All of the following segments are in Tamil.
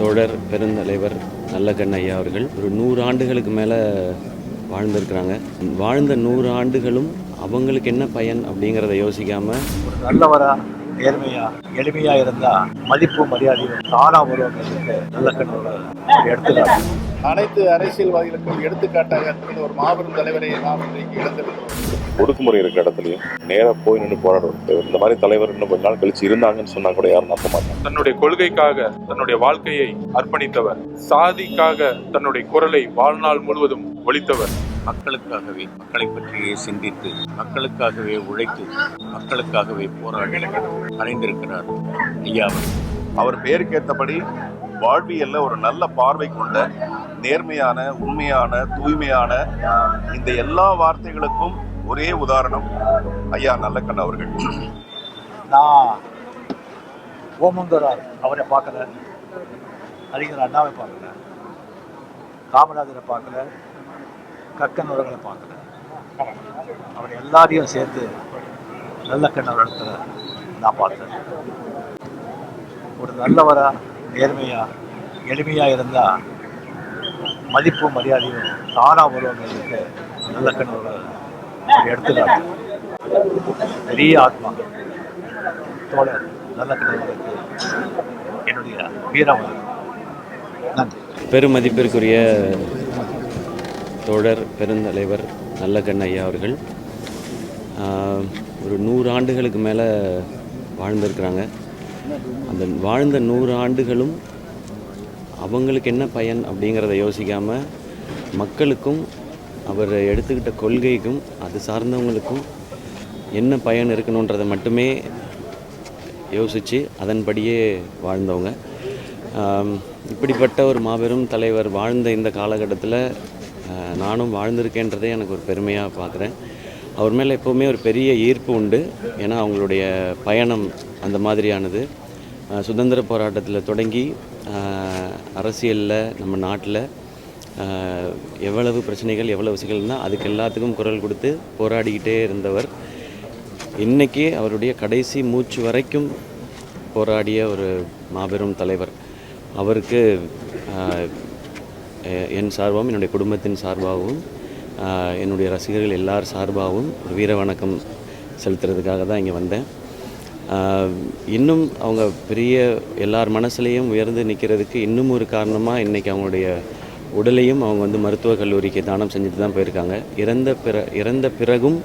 தோழர் பெருந்தலைவர் நல்லக்கண்ணு ஐயா அவர்கள் ஒரு 100 ஆண்டுகளுக்கு மேலே வாழ்ந்திருக்கிறாங்க. வாழ்ந்த 100 ஆண்டுகளும் அவங்களுக்கு என்ன பயன் அப்படிங்கிறத யோசிக்காமல் ஒரு நல்லவரா, நேர்மையா, எளிமையா இருந்தா மதிப்பு மரியாதையும் தானா வருவதற்கு நல்லக்கண்ணோட எடுத்துக்காட்டு. அனைத்து அரசியல்வாதிகளுக்கும் எடுத்துக்காட்டாக இருக்கின்ற ஒரு மாபெரும் தலைவரை நாம் இன்றைக்கு இழந்திருக்கிறோம். ஒடுக்குமுறை இருக்கிற இடத்துலையும் நேராக போய் நின்று போராடுறது. இந்த மாதிரி தலைவர் இன்னும் கொஞ்ச நாள் கழிச்சு இருந்தாங்கன்னு சொன்னா கூட யாரும் நம்ப மாட்டாங்க. தன்னுடைய கொள்கைக்காக தன்னுடைய வாழ்க்கையை அர்ப்பணித்தவர், சாதிக்காக தன்னுடைய குரலை வாழ்நாள் முழுவதும் ஒலித்தவர். மக்களுக்காகவே, மக்களை பற்றியே சிந்தித்து, மக்களுக்காகவே உழைத்து, மக்களுக்காகவே போராடி அடைந்திருக்கிறார் ஐயா. அவர் பெயருக்கேற்றபடி வாழ்வியல்ல ஒரு நல்ல பார்வை கொண்ட, நேர்மையான, உண்மையான, தூய்மையான, இந்த எல்லா வார்த்தைகளுக்கும் ஒரே உதாரணம் ஐயா நல்லக்கண்ணு அவர்கள். நான் ஓமந்தூரார் அவரை பார்க்கல, அறிஞர் அண்ணாவை பார்க்கல, காமராஜரை பார்க்கல, கக்கன் அவர்களை பார்க்கல. அவர் எல்லாரையும் சேர்த்து நல்லக்கண்ணு அவரிடத்துல நான் பார்த்தேன். ஒரு நல்லவரா, நேர்மையா, எளிமையா இருந்தா மதிப்பு மரியாதையும் தானா வருவதற்கு நல்லக்கண்ணோட எடுத்துக்காட்டு. பெரிய ஆத்மா தோழர் நல்லக்கண்ணவர்களுக்கு என்னுடைய வீரம். நன்றி. பெருமதிப்பிற்குரிய தோழர் பெருந்தலைவர் நல்லக்கண்ணு ஐயா அவர்கள் ஒரு 100 ஆண்டுகளுக்கு மேலே வாழ்ந்திருக்கிறாங்க. அந்த வாழ்ந்த 100 ஆண்டுகளும் அவங்களுக்கு என்ன பயன் அப்படிங்கிறத யோசிக்காமல் மக்களுக்கும் அவர் எடுத்துக்கிட்ட கொள்கைக்கும் அது சார்ந்தவங்களுக்கும் என்ன பயன் இருக்கணுன்றதை மட்டுமே யோசித்து அதன்படியே வாழ்ந்தவங்க. இப்படிப்பட்ட ஒரு மாபெரும் தலைவர் வாழ்ந்த இந்த காலகட்டத்தில் நானும் வாழ்ந்திருக்கேன்றதே எனக்கு ஒரு பெருமையாக பார்க்குறேன். அவர் மேலே எப்போவுமே ஒரு பெரிய ஈர்ப்பு உண்டு. ஏன்னா அவங்களுடைய பயணம் அந்த மாதிரியானது. சுதந்திர போராட்டத்தில் தொடங்கி அரசியலில் நம்ம நாட்டில் எவ்வளவு பிரச்சனைகள் எவ்வளவு விஷயங்கள்னால் அதுக்கு எல்லாத்துக்கும் குரல் கொடுத்து போராடிக்கிட்டே இருந்தவர். இன்றைக்கி அவருடைய கடைசி மூச்சு வரைக்கும் போராடிய ஒரு மாபெரும் தலைவர். அவருக்கு என் சார்பாகவும் என்னுடைய குடும்பத்தின் சார்பாகவும் என்னுடைய ரசிகர்கள் எல்லார் சார்பாகவும் ஒரு வீர வணக்கம் செலுத்துறதுக்காக தான் இங்கே வந்தேன். இன்னும் அவங்க பெரிய எல்லார் மனசுலேயும் உயர்ந்து நிற்கிறதுக்கு இன்னும் ஒரு காரணமாக இன்றைக்கி அவங்களுடைய உடலையும் அவங்க மருத்துவக் கல்லூரிக்கு தானம் செஞ்சுட்டு தான் போயிருக்காங்க. இறந்த பிறகும்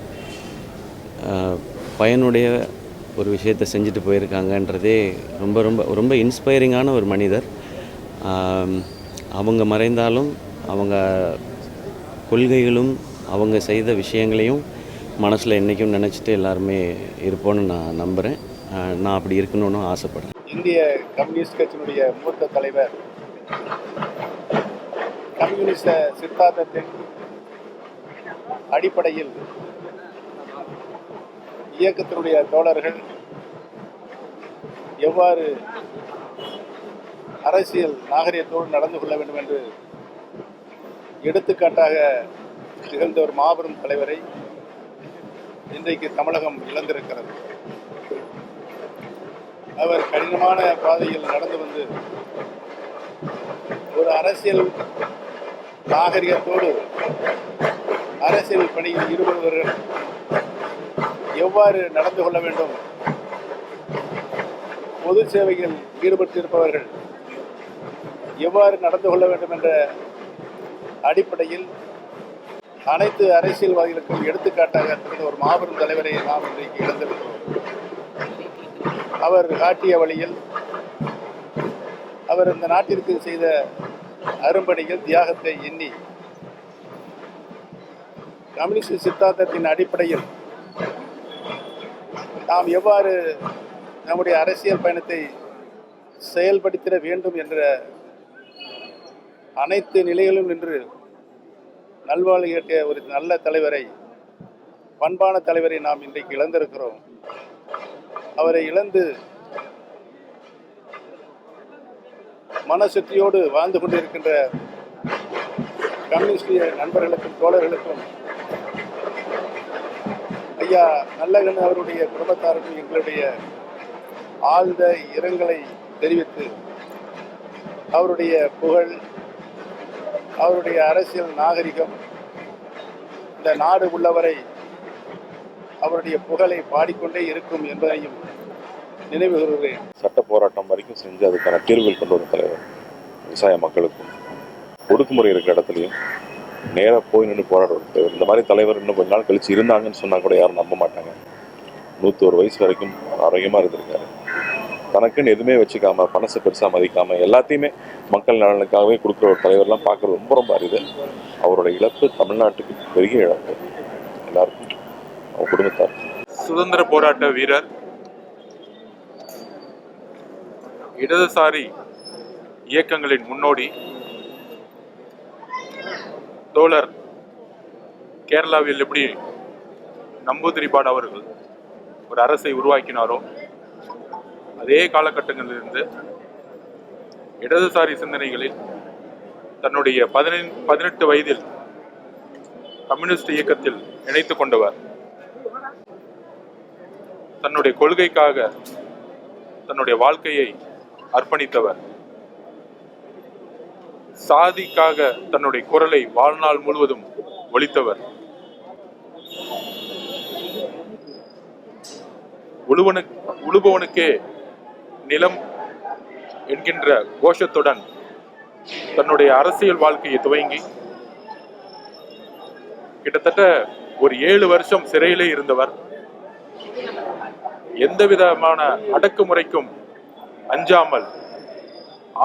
பயனுடைய ஒரு விஷயத்தை செஞ்சுட்டு போயிருக்காங்கன்றதே ரொம்ப ரொம்ப ரொம்ப இன்ஸ்பைரிங்கான ஒரு மனிதர். அவங்க மறைந்தாலும் அவங்க கொள்கைகளும் அவங்க செய்த விஷயங்களையும் மனசில் என்றைக்கும் நினச்சிட்டு எல்லாருமே இருப்போன்னு நான் நம்புகிறேன். நான் அப்படி இருக்கணும்னு ஆசைப்படுறேன். இந்திய கம்யூனிஸ்ட் கட்சியினுடைய மூத்த தலைவர், கம்யூனிஸ்ட சித்தாந்தத்தின் அடிப்படையில் இயக்கத்தினுடைய தோழர்கள் எவ்வாறு அரசியல் நாகரிகத்தோடு நடந்து கொள்ள வேண்டும் என்று எடுத்துக்காட்டாக திகழ்ந்த ஒரு மாபெரும் தலைவரை இன்றைக்கு தமிழகம் இழந்திருக்கிறது. அவர் கடினமான பாதையில் நடந்து வந்து ஒரு அரசியல் நாகரிகத்தோடு அரசியல் பணியில் ஈடுபடுபவர்கள் எவ்வாறு நடந்து கொள்ள வேண்டும், பொது சேவையில் ஈடுபட்டிருப்பவர்கள் எவ்வாறு நடந்து கொள்ள வேண்டும் என்ற அடிப்படையில் அனைத்து அரசியல்வாதிகளுக்கும் எடுத்துக்காட்டாக இருக்கின்ற ஒரு மாபெரும் தலைவரை நாம் இன்றைக்கு இழந்திருக்கிறோம். அவர் காட்டிய வழியில் அவர் இந்த நாட்டிற்கு செய்த அரும்பணிகள், தியாகத்தை எண்ணி கம்யூனிஸ்ட் சித்தாந்தத்தின் அடிப்படையில் நாம் எவ்வாறு நம்முடைய அரசியல் பயணத்தை செயல்படுத்திட வேண்டும் என்ற அனைத்து நிலைகளிலும் நின்று நல்வாழ்வு கேட்ட ஒரு நல்ல தலைவரை, பண்பான தலைவரை நாம் இன்றைக்கு இழந்திருக்கிறோம். அவரை இழந்து மனசுத்தியோடு வாழ்ந்து கொண்டிருக்கின்ற கம்யூனிஸ்ட் நண்பர்களுக்கும் தோழர்களுக்கும் ஐயா நல்லக்கண்ணு அவருடைய குடும்பத்தாருக்கும் எங்களுடைய ஆழ்ந்த இரங்கலை தெரிவித்து அவருடைய புகழ், அவருடைய அரசியல் நாகரிகம் இந்த நாடு உள்ளவரை அவருடைய புகழை பாடிக்கொண்டே இருக்கும் என்பதையும் நினைவு கூறுகிறேன். சட்ட போராட்டம் வரைக்கும் செஞ்சு அதுக்கான தீர்வுகள் கொண்டு வரும் தலைவர். விவசாய மக்களுக்கும் ஒடுக்குமுறை இருக்கிற இடத்துலையும் நேராக போய் நின்று போராடுற தலைவர். இந்த மாதிரி தலைவர் இன்னும் கொஞ்ச நாள் கழிச்சு இருந்தாங்கன்னு சொன்னால் கூட யாரும் நம்ப மாட்டாங்க. 101 வயசு வரைக்கும் ஆரோக்கியமாக இருந்திருக்காரு. தனக்குன்னு எதுவுமே வச்சுக்காம, பணத்தை பெருசாக மதிக்காமல் எல்லாத்தையுமே மக்கள் நலனுக்காகவே கொடுக்குற ஒரு தலைவர்லாம் பார்க்குறது ரொம்ப ரொம்ப அரிது. அவரோட இழப்பு தமிழ்நாட்டுக்கு பெரிய இழப்பு, எல்லாருக்கும், அவங்க குடும்பத்தார். சுதந்திர போராட்ட வீரர், இடதுசாரி இயக்கங்களின் முன்னோடி தோழர் கேரளாவில் எப்படி நம்பூதிரிபாடு அவர்கள் ஒரு அரசை உருவாக்கினாரோ அதே காலகட்டங்களிலிருந்து இடதுசாரி சிந்தனைகளில் தன்னுடைய 18 வயதில் கம்யூனிஸ்ட் இயக்கத்தில் இணைத்துக் கொண்டவர். தன்னுடைய கொள்கைக்காக தன்னுடைய வாழ்க்கையை அர்ப்பணித்தவர். சாதிக்காக தன்னுடைய குரலை வாழ்நாள் முழுவதும் ஒலித்தவர். உழுபவனுக்கே நிலம் என்கின்ற கோஷத்துடன் தன்னுடைய அரசியல் வாழ்க்கையை துவங்கி கிட்டத்தட்ட ஒரு 7 வருஷம் சிறையிலே இருந்தவர். எந்த விதமான அடக்குமுறைக்கும் அஞ்சாமல்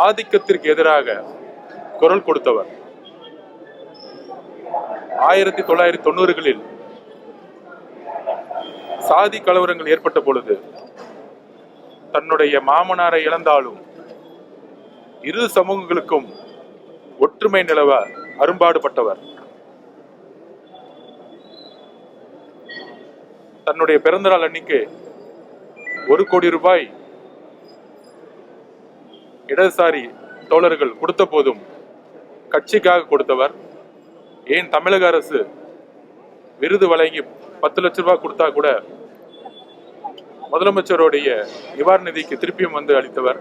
ஆதிக்கத்திற்கு எதிராக குரல் கொடுத்தவர். 1990களில் சாதி கலவரங்கள் ஏற்பட்ட பொழுது தன்னுடைய மாமனாரை இழந்தாலும் இரு சமூகங்களுக்கும் ஒற்றுமை நிலவ அரும்பாடுபட்டவர். தன்னுடைய பிறந்தநாள் அன்னைக்கு 1 கோடி ரூபாய் இடதுசாரி தோழர்கள் கொடுத்த போதும் கட்சிக்காக கொடுத்தவர். ஏன் தமிழக அரசு விருது வழங்கி 10 லட்சம் ரூபாய் கொடுத்தா கூட முதலமைச்சருடைய நிவாரண நிதிக்கு திருப்பியும் வந்து அளித்தவர்.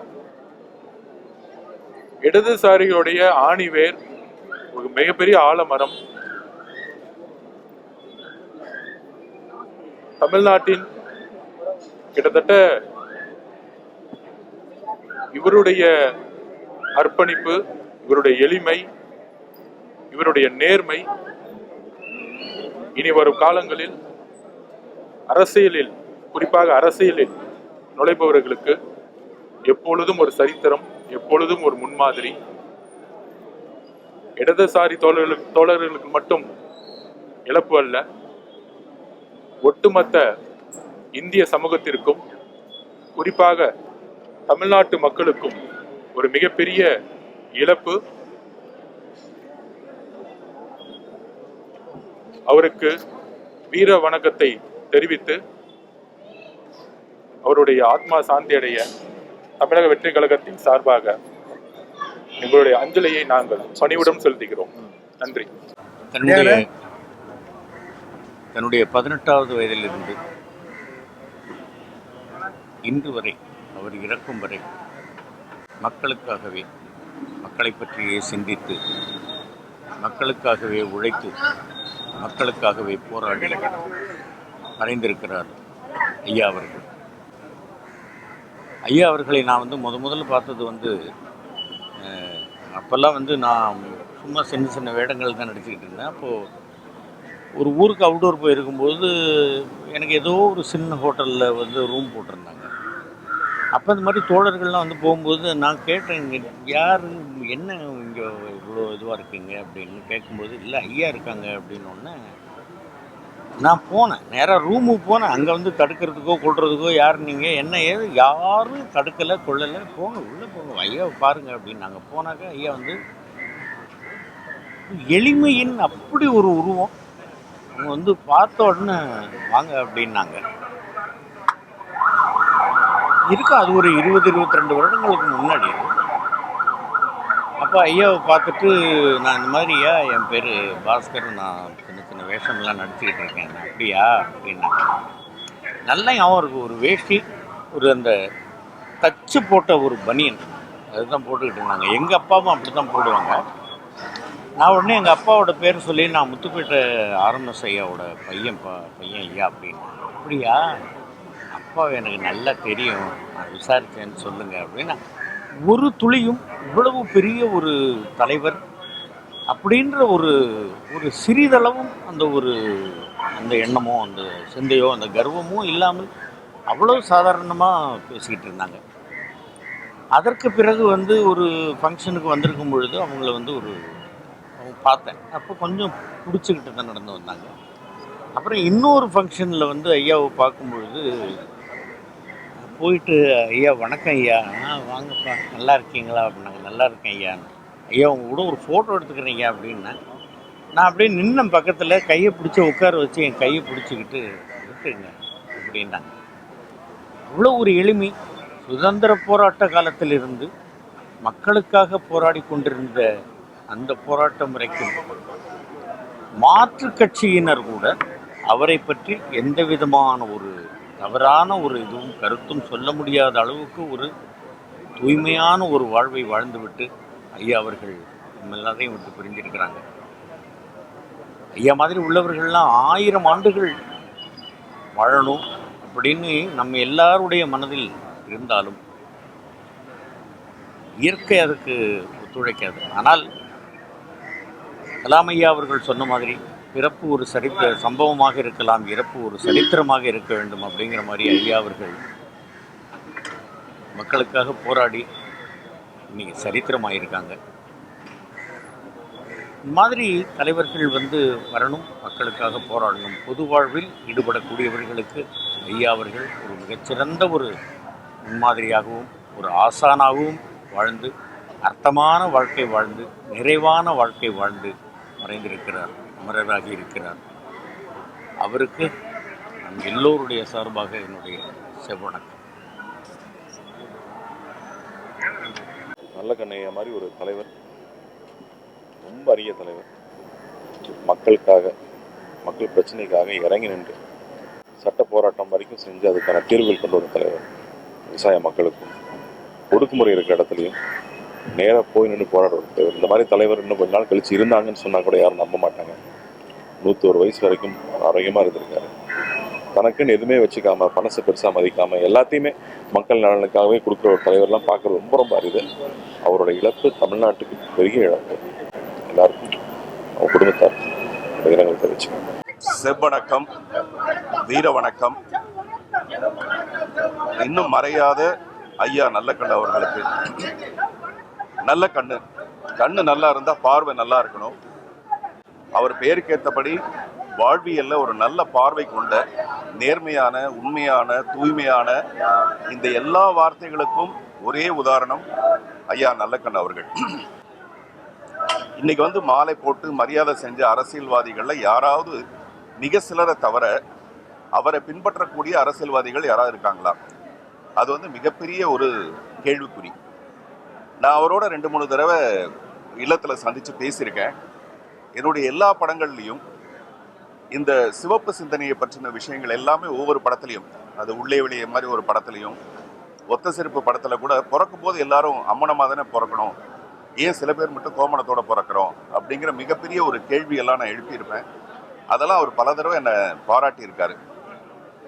இடதுசாரிகளுடைய ஆணிவேர், ஒரு மிகப்பெரிய ஆலமரம். தமிழ்நாட்டின் கிட்டத்தட்ட இவருடைய அர்ப்பணிப்பு, இவருடைய எளிமை, இவருடைய நேர்மை இனி வரும் காலங்களில் அரசியலில், குறிப்பாக அரசியலில் நுழைபவர்களுக்கு எப்பொழுதும் ஒரு சரித்திரம், எப்பொழுதும் ஒரு முன்மாதிரி. இடதுசாரி தோழர்களுக்கு மட்டும் இழப்பு அல்ல, ஒட்டுமொத்த இந்திய சமூகத்திற்கும், குறிப்பாக தமிழ்நாட்டு மக்களுக்கும் ஒரு மிகப்பெரிய இழப்பு. அவருக்கு வீர வணக்கத்தை தெரிவித்து அவருடைய ஆத்மா சாந்தி அடைய தமிழக வெற்றி கழகத்தின் சார்பாக எங்களுடைய அஞ்சலியை நாங்கள் பணிவுடன் செலுத்துகிறோம். நன்றி. தன்னுடைய 18வது வயதிலிருந்து இன்று வரை, அவர் இறக்கும் வரை மக்களுக்காகவே, மக்களை பற்றியே சிந்தித்து, மக்களுக்காகவே உழைத்து, மக்களுக்காகவே போராடி மறைந்திருக்கிறார் ஐயா அவர்கள். ஐயா அவர்களை நான் முதல்ல பார்த்தது அப்போல்லாம் நான் சும்மா சின்ன சின்ன வேடங்கள் தான் நடிச்சுக்கிட்டு இருந்தேன். அப்போது ஒரு ஊருக்கு அவுட்டோர் போயிருக்கும்போது எனக்கு ஏதோ ஒரு சின்ன ஹோட்டலில் ரூம் போட்டிருந்தாங்க. அப்போ இந்த மாதிரி தோழர்கள்லாம் போகும்போது நான் கேட்டேன், யார் என்ன இங்கே இவ்வளோ இதுவாக இருக்கீங்க அப்படின்னு கேட்கும்போது, இல்லை ஐயா இருக்காங்க அப்படின்னோடனே நான் போனேன், நேராக ரூமுக்கு போனேன். அங்கே தடுக்கிறதுக்கோ கொள்றதுக்கோ யார் நீங்கள் என்ன ஏது யாரும் தடுக்கலை கொள்ளலை, போங்க உள்ளே போங்க ஐயாவை பாருங்கள் அப்படின்னு. நாங்கள் போனாக்க ஐயா எளிமையின் அப்படி ஒரு உருவம். அவங்க பார்த்த உடனே வாங்க அப்படின்னாங்க. இருக்கும், அது ஒரு 20-22 வருடங்களுக்கு முன்னாடி. அப்போ ஐயாவை பார்த்துட்டு நான் இந்த மாதிரியா, என் பேர் பாஸ்கர், நான் சின்ன சின்ன வேஷம்லாம் நடிச்சுக்கிட்டு இருக்கேன். அப்படியா அப்படின்னாங்க. நல்லா ஞாபகம் இருக்குது. ஒரு வேஷ்டி, ஒரு அந்த தச்சு போட்ட ஒரு பனியன், அதுதான் போட்டுக்கிட்டு இருந்தாங்க. எங்கள் அப்பாவும் அப்படி தான் போடுவாங்க. நான் உடனே எங்கள் அப்பாவோட பேர் சொல்லி நான் முத்துப்பேட்டை ஆர்எம்எஸ் ஐயாவோட பையன் ஐயா அப்படின்னு. அப்படியா, அப்பா எனக்கு நல்லா தெரியும், நான் விசாரித்தேன்னு சொல்லுங்க அப்படின்னா, ஒரு துளியும் இவ்வளவு பெரிய ஒரு தலைவர் அப்படின்ற ஒரு ஒரு சிறிதளவும் அந்த எண்ணமோ அந்த சிந்தையோ அந்த கர்வமோ இல்லாமல் அவ்வளோ சாதாரணமாக பேசிக்கிட்டு இருந்தாங்க. அதற்கு பிறகு ஒரு ஃபங்க்ஷனுக்கு வந்திருக்கும் பொழுது அவங்கள அவங்க பார்த்தேன். அப்போ கொஞ்சம் பிடிச்சிக்கிட்டு தான் நடந்து வந்தாங்க. அப்புறம் இன்னொரு ஃபங்க்ஷனில் ஐயாவை பார்க்கும் பொழுது போயிட்டு, ஐயா வணக்கம் ஐயா, வாங்கப்பா நல்லா இருக்கீங்களா அப்படின்னாங்க. நல்லா இருக்கேன் ஐயான்னு. ஐயா உங்கள் கூட ஒரு ஃபோட்டோ எடுத்துக்கிறீங்க அப்படின்னேன். நான் அப்படியே நின்ன பக்கத்தில் கையை பிடிச்சி உட்கார வச்சு என் கையை பிடிச்சிக்கிட்டு விட்டுங்க அப்படின்னாங்க. இவ்வளோ ஒரு எளிமை. சுதந்திர போராட்ட காலத்திலிருந்து மக்களுக்காக போராடி கொண்டிருந்த அந்த போராட்டம் வரைக்கும் மாற்று கட்சியினர் கூட அவரை பற்றி எந்த விதமான ஒரு தவறான ஒரு இதுவும் கருத்தும் சொல்ல முடியாத அளவுக்கு ஒரு தூய்மையான ஒரு வாழ்வை வாழ்ந்துவிட்டு ஐயா அவர்கள் நம்ம எல்லாரையும் விட்டு பிரிஞ்சிருக்கிறாங்க. ஐயா மாதிரி உள்ளவர்கள்லாம் 1000 ஆண்டுகள் வாழணும் அப்படின்னு நம்ம எல்லாருடைய மனதில் இருந்தாலும் இயற்கை அதுக்கு ஒத்துழைக்காது. ஆனால் கலாம் ஐயா அவர்கள் சொன்ன மாதிரி பிறப்பு ஒரு சம்பவமாக இருக்கலாம், இறப்பு ஒரு சரித்திரமாக இருக்க வேண்டும் அப்படிங்கிற மாதிரி ஐயா அவர்கள் மக்களுக்காக போராடி இன்னைக்கு சரித்திரமாயிருக்காங்க. இந்த மாதிரி தலைவர்கள் வரணும், மக்களுக்காக போராடணும். பொது வாழ்வில் ஈடுபடக்கூடியவர்களுக்கு ஐயா அவர்கள் ஒரு மிகச்சிறந்த ஒரு முன்மாதிரியாகவும் ஒரு ஆசானாகவும் வாழ்ந்து அர்த்தமான வாழ்க்கை வாழ்ந்து நிறைவான வாழ்க்கை வாழ்ந்து மறைந்திருக்கிறார், அமரராகி இருக்கிறார். அவருக்கு நம் எல்லோருடைய சார்பாக என்னுடைய செவ்வணக்கம். நல்ல கண்ணையா மாதிரி ஒரு தலைவர், ரொம்ப அரிய தலைவர். மக்களுக்காக, மக்கள் பிரச்சனைக்காக இறங்கி நின்று சட்ட போராட்டம் வரைக்கும் செஞ்சு அதுக்கான தீர்வுகள் கொண்டு வரும் தலைவர். விவசாய மக்களுக்கும் ஒடுக்குமுறை இருக்கிற இடத்துலையும் நேராக போய் நின்று போராடுற தலைவர். இந்த மாதிரி தலைவர் இன்னும் கொஞ்ச நாள் கழிச்சு இருந்தாங்கன்னு சொன்னால் கூட யாரும் நம்ப மாட்டாங்க. 101 வயசு வரைக்கும் ஆரோக்கியமாக இருந்திருக்காரு. தனக்குன்னு எதுவுமே வச்சுக்காம, பணத்தை பெருசாக மதிக்காமல் எல்லாத்தையுமே மக்கள் நலனுக்காகவே கொடுக்குற ஒரு தலைவர்லாம் பார்க்குறது ரொம்ப ரொம்ப அரிது. அவரோட இழப்பு தமிழ்நாட்டுக்கு பெரிய இழப்பு. எல்லாருக்கும் அவங்க குடும்பத்தார் இரங்கல் தெரிவிச்சுக்கோங்க. செவ்வணக்கம், வீர வணக்கம். இன்னும் மறையாத ஐயா நல்லக்கண்ணு அவர்களுக்கு நல்ல கண்ணு நல்லா இருந்தா பார்வை நல்லா இருக்கணும். அவர் பெயருக்கேற்றபடி வாழ்வியல்ல ஒரு நல்ல பார்வை கொண்ட நேர்மையான, உண்மையான, தூய்மையான இந்த எல்லா வார்த்தைகளுக்கும் ஒரே உதாரணம் ஐயா நல்லக்கண்ணு அவர்கள். இன்னைக்கு மாலை போட்டு மரியாதை செஞ்ச அரசியல்வாதிகள்ல யாராவது மிக சிலரை தவிர அவரை பின்பற்றக்கூடிய அரசியல்வாதிகள் யாராவது இருக்காங்களா? அது மிகப்பெரிய ஒரு கேள்விக்குறி. நான் அவரோட 2-3 தடவை இல்லத்தில் சந்தித்து பேசியிருக்கேன். என்னுடைய எல்லா படங்கள்லையும் இந்த சிவப்பு சிந்தனையை பற்றின விஷயங்கள் எல்லாமே ஒவ்வொரு படத்துலையும், அது உள்ளே வெளியே மாதிரி ஒரு படத்துலையும், ஒத்த செருப்பு படத்தில் கூட பிறக்கும் போது எல்லாரும் அம்மனமாக தானே பிறக்கணும், ஏன் சில பேர் மட்டும் கோமணத்தோட பிறக்கிறோம் அப்படிங்கிற மிகப்பெரிய ஒரு கேள்வியெல்லாம் நான் எழுப்பியிருப்பேன். அதெல்லாம் அவர் பல தடவை என்னை பாராட்டியிருக்காரு.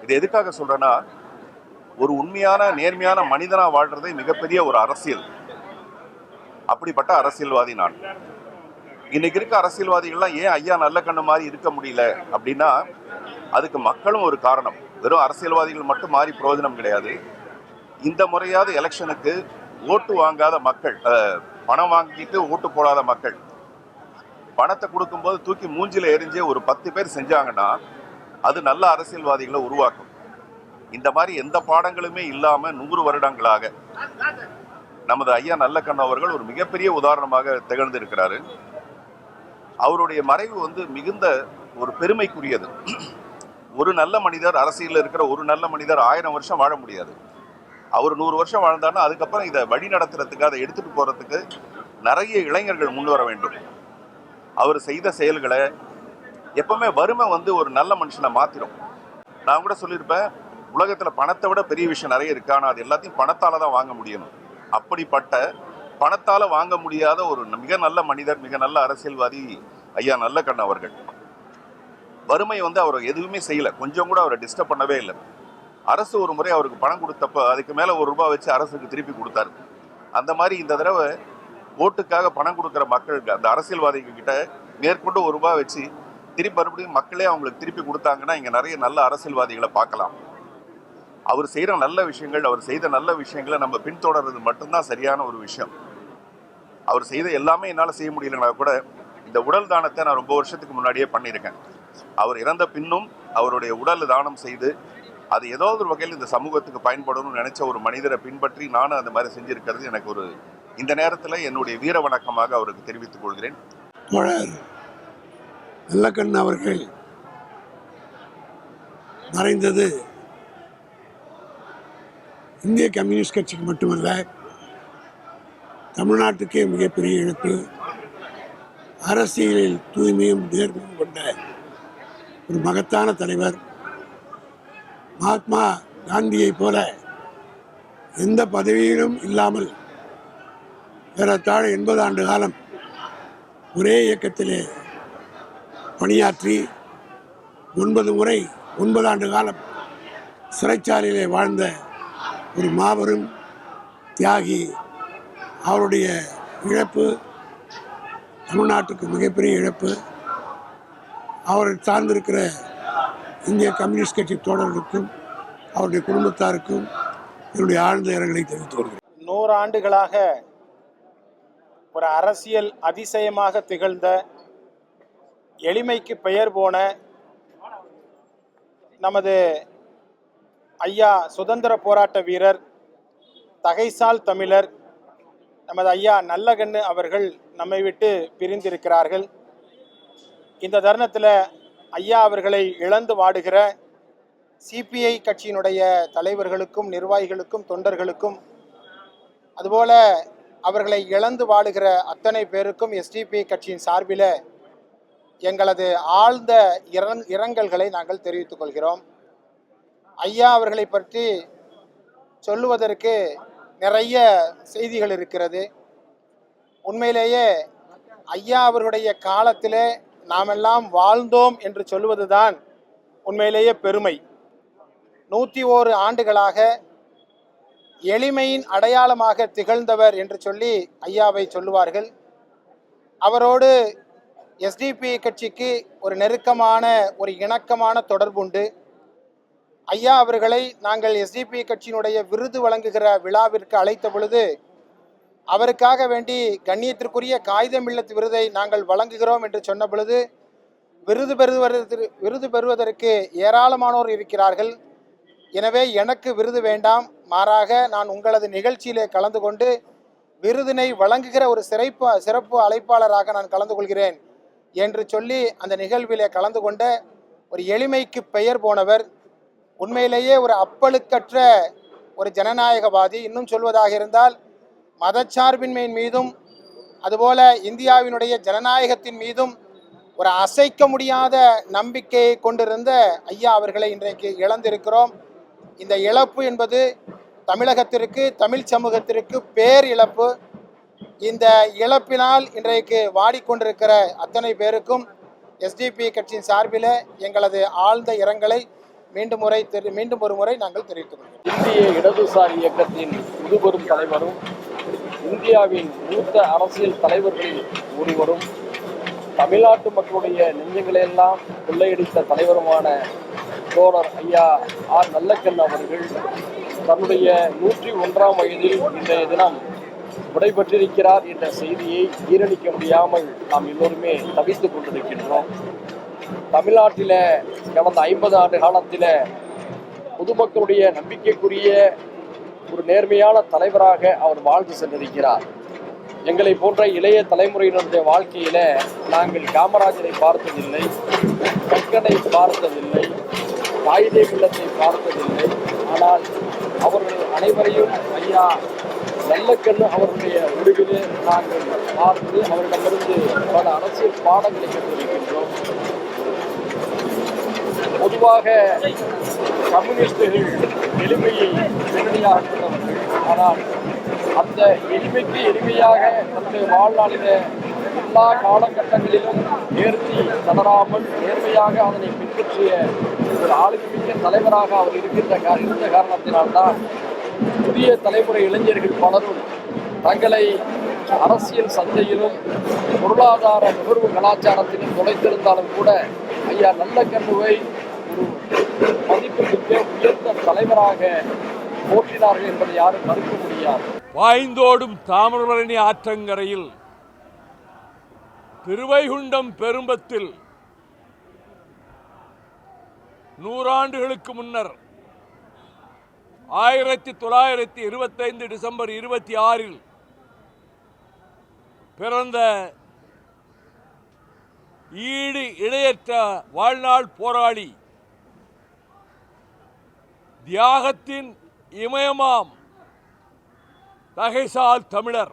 இது எதுக்காக சொல்கிறேன்னா, ஒரு உண்மையான நேர்மையான மனிதனாக வாழ்கிறதே மிகப்பெரிய ஒரு அரசியல். அப்படிப்பட்ட அரசியல்வாதி நான். இன்னைக்கு இருக்க அரசியல்வாதிகள்லாம் ஏன் ஐயா நல்லக்கண்ணு மாதிரி இருக்க முடியல அப்படின்னா, அதுக்கு மக்களும் ஒரு காரணம். வெறும் அரசியல்வாதிகள் மட்டும் மாறி பிரயோஜனம் கிடையாது. இந்த முறையாவது எலெக்ஷனுக்கு ஓட்டு வாங்காத மக்கள், பணம் வாங்கிட்டு ஓட்டு போடாத மக்கள், பணத்தை கொடுக்கும்போது தூக்கி மூஞ்சில எரிஞ்சு ஒரு 10 பேர் செஞ்சாங்கன்னா அது நல்ல அரசியல்வாதிகளை உருவாக்கும். இந்த மாதிரி எந்த பாடங்களுமே இல்லாம 100 வருடங்களாக நமது ஐயா நல்லக்கண்ணு அவர்கள் ஒரு மிகப்பெரிய உதாரணமாக திகழ்ந்து இருக்கிறாரு. அவருடைய மறைவு மிகுந்த ஒரு பெருமைக்குரியது. ஒரு நல்ல மனிதர், அரசியலில் இருக்கிற ஒரு நல்ல மனிதர் 1000 வருஷம் வாழ முடியாது. அவர் 100 வருஷம் வாழ்ந்தாருன்னா அதுக்கப்புறம் இதை வழி நடத்துறதுக்கு, அதை எடுத்துட்டு போறதுக்கு நிறைய இளைஞர்கள் முன் வர வேண்டும். அவர் செய்த செயல்களை எப்பவுமே வறுமை ஒரு நல்ல மனுஷனை மாத்திரும். நான் கூட சொல்லியிருப்பேன், உலகத்துல பணத்தை விட பெரிய விஷயம் நிறைய இருக்கு, ஆனால் அது எல்லாத்தையும் பணத்தால தான் வாங்க முடியணும். அப்படிப்பட்ட பணத்தால் வாங்க முடியாத ஒரு மிக நல்ல மனிதர், மிக நல்ல அரசியல்வாதி ஐயா நல்லக்கண்ணு அவர்கள். வறுமை அவர் எதுவுமே செய்யலை, கொஞ்சம் கூட அவரை டிஸ்டர்ப் பண்ணவே இல்லை. அரசு ஒரு முறை அவருக்கு பணம் கொடுத்தப்ப அதுக்கு மேலே ₹1 வச்சு அரசுக்கு திருப்பி கொடுத்தாரு. அந்த மாதிரி இந்த தடவை ஓட்டுக்காக பணம் கொடுக்குற மக்கள், அந்த அரசியல்வாதிகள் கிட்ட மேற்கொண்டு ₹1 வச்சு திருப்பி மறுபடியும் மக்களே அவங்களுக்கு திருப்பி கொடுத்தாங்கன்னா இங்கே நிறைய நல்ல அரசியல்வாதிகளை பார்க்கலாம். அவர் செய்கிற நல்ல விஷயங்கள், அவர் செய்த நல்ல விஷயங்களை நம்ம பின்தொடர்றது மட்டும்தான் சரியான ஒரு விஷயம். அவர் செய்த எல்லாமே என்னால் செய்ய முடியலன்னா கூட இந்த உடல் தானத்தை நான் ரொம்ப வருஷத்துக்கு முன்னாடியே பண்ணியிருக்கேன். அவர் இறந்த பின்னும் அவருடைய உடல் தானம் செய்து அது ஏதாவது ஒரு வகையில் இந்த சமூகத்துக்கு பயன்படணும்னு நினைச்ச ஒரு மனிதரை பின்பற்றி நானும் அந்த மாதிரி செஞ்சிருக்கிறது எனக்கு ஒரு இந்த நேரத்தில் என்னுடைய வீர வணக்கமாக அவருக்கு தெரிவித்துக் கொள்கிறேன். நல்லக்கண்ணு அவர்கள் மறைந்தது இந்திய கம்யூனிஸ்ட் கட்சிக்கு மட்டுமல்ல, தமிழ்நாட்டுக்கே மிகப்பெரிய இழப்பு. அரசியலில் தூய்மையும் நேர்மையும் கொண்ட ஒரு மகத்தான தலைவர். மகாத்மா காந்தியை போல எந்த பதவியிலும் இல்லாமல் ஏறத்தாழ 80 ஆண்டு காலம் ஒரே இயக்கத்திலே பணியாற்றி 9 முறை 9 ஆண்டு காலம் சிறைச்சாலையிலே வாழ்ந்த ஒரு மாபெரும் தியாகி. அவருடைய இழப்பு தமிழ்நாட்டுக்கு மிகப்பெரிய இழப்பு. அவரை சார்ந்திருக்கிற இந்திய கம்யூனிஸ்ட் கட்சி தோழர்களுக்கும் அவருடைய குடும்பத்தாருக்கும் என்னுடைய ஆழ்ந்த இரங்கலை தெரிவித்துக் கொள்கிறேன். 100 ஆண்டுகளாக ஒரு அரசியல் அதிசயமாக திகழ்ந்த, எளிமைக்கு பெயர் போன நமது ஐயா சுதந்திர போராட்ட வீரர், தகைசால் தமிழர் நமது ஐயா நல்லக்கண்ணு அவர்கள் நம்மை விட்டு பிரிந்திருக்கிறார்கள். இந்த தருணத்தில் ஐயா அவர்களை இழந்து வாடுகிற சிபிஐ கட்சியினுடைய தலைவர்களுக்கும் நிர்வாகிகளுக்கும் தொண்டர்களுக்கும் அதுபோல அவர்களை இழந்து வாடுகிற அத்தனை பேருக்கும் எஸ்டிபிஐ கட்சியின் சார்பில் எங்களது ஆழ்ந்த இரங்கல்களை நாங்கள் தெரிவித்துக் கொள்கிறோம். ஐயா அவர்களை பற்றி சொல்லுவதற்கு நிறைய செய்திகள் இருக்கிறது. உண்மையிலேயே ஐயா அவர்களுடைய காலத்திலே நாமெல்லாம் வாழ்ந்தோம் என்று சொல்லுவதுதான் உண்மையிலேயே பெருமை. 101 ஆண்டுகளாக எளிமையின் அடையாளமாக திகழ்ந்தவர் என்று சொல்லி ஐயாவை சொல்லுவார்கள். அவரோடு எஸ்டிபிஐ கட்சிக்கு ஒரு நெருக்கமான ஒரு இணக்கமான தொடர்புண்டு. ஐயா அவர்களை நாங்கள் எஸ்டிபிஐ கட்சியினுடைய விருது வழங்குகிற விழாவிற்கு அழைத்த பொழுது அவருக்காக வேண்டி கண்ணியத்திற்குரிய காகிதம் இல்லத்து விருதை நாங்கள் வழங்குகிறோம் என்று சொன்ன பொழுது விருது பெறுவதற்கு ஏராளமானோர் இருக்கிறார்கள், எனவே எனக்கு விருது வேண்டாம், மாறாக நான் உங்களது நிகழ்ச்சியிலே கலந்து கொண்டு விருதினை வழங்குகிற ஒரு சிறப்பு அழைப்பாளராக நான் கலந்து கொள்கிறேன் என்று சொல்லி அந்த நிகழ்விலே கலந்து கொண்ட ஒரு எளிமைக்கு பெயர் போனவர். உண்மையிலேயே ஒரு அப்பழுக்கற்ற ஒரு ஜனநாயகவாதி. இன்னும் சொல்வதாக இருந்தால் மதச்சார்பின்மையின் மீதும் அதுபோல இந்தியாவினுடைய ஜனநாயகத்தின் மீதும் ஒரு அசைக்க முடியாத நம்பிக்கையை கொண்டிருந்த ஐயா அவர்களை இன்றைக்கு இழந்திருக்கிறோம். இந்த இழப்பு என்பது தமிழகத்திற்கு, தமிழ் சமூகத்திற்கு பேர் இழப்பு. இந்த இழப்பினால் இன்றைக்கு வாடிக்கொண்டிருக்கிற அத்தனை பேருக்கும் எஸ்டிபிஐ கட்சியின் சார்பில் எங்களது ஆழ்ந்த இரங்கலை மீண்டும் ஒரு முறை நாங்கள் தெரிவித்துக் கொள்கிறோம். இந்திய இடதுசாரி இயக்கத்தின் முதுபெரும் தலைவரும் இந்தியாவின் மூத்த அரசியல் தலைவர்களில் ஒருவரும் தமிழ்நாட்டு மக்களுடைய நெஞ்சங்களெல்லாம் கொள்ளையடித்த தலைவருமான தோழர் ஐயா ஆர் நல்லக்கண்ணு அவர்கள் தன்னுடைய 101ஆம் வயதில் இன்றைய தினம் விடைபெற்றிருக்கிறார் என்ற செய்தியை ஜீரணிக்க முடியாமல் நாம் எல்லோருமே தவித்துக் கொண்டிருக்கின்றோம். தமிழ்நாட்டில் கடந்த 50 ஆண்டு காலத்தில் பொதுமக்களுடைய நம்பிக்கைக்குரிய ஒரு நேர்மையான தலைவராக அவர் வாழ்ந்து சென்றிருக்கிறார். எங்களை போன்ற இளைய தலைமுறையினுடைய வாழ்க்கையில் நாங்கள் காமராஜரை பார்த்ததில்லை, கக்கனை பார்த்ததில்லை, காயிதே மில்லத்தை பார்த்ததில்லை. ஆனால் அவர்கள் அனைவரையும் ஐயா நல்லக்கண்ணு அவருடைய முடிவிலே நாங்கள் பார்த்து அவரிடமிருந்து பல அரசியல் பாடங்களை கற்றிருக்கின்றோம். பொதுவாக கம்யூனிஸ்டுகள் எளிமையை எளிமையாக கொண்டவர்கள், ஆனால் அந்த எளிமைக்கு எளிமையாக தன்னுடைய வாழ்நாளில் எல்லா காலகட்டங்களிலும் நேர்த்தி தளராமல் நேர்மையாக அதனை பின்பற்றிய ஒரு ஆளுமைமிக்க தலைவராக அவர் இருந்த காரணத்தினால்தான் புதிய தலைமுறை இளைஞர்கள் பலரும் தங்களை அரசியல் சந்தையிலும் பொருளாதார நுகர்வு கலாச்சாரத்திலும் தொலைத்திருந்தாலும் கூட ஐயா நல்லக்கண்ணுவை ஒரு மதிப்புமிக்க உயர்ந்த தலைவராக போற்றினார்கள் என்பதை யாரும் மறுக்க முடியாது. பாய்ந்தோடும் தாமிரபரணி ஆற்றங்கரையில் திருவைகுண்டம் பெரும்பத்தில் 100 ஆண்டுகளுக்கு முன்னர் 1925 டிசம்பர் 26 பிறந்த ஈடு இணையற்ற வாழ்நாள் போராளி, தியாகத்தின் இமயமாம் தகைசால் தமிழர்,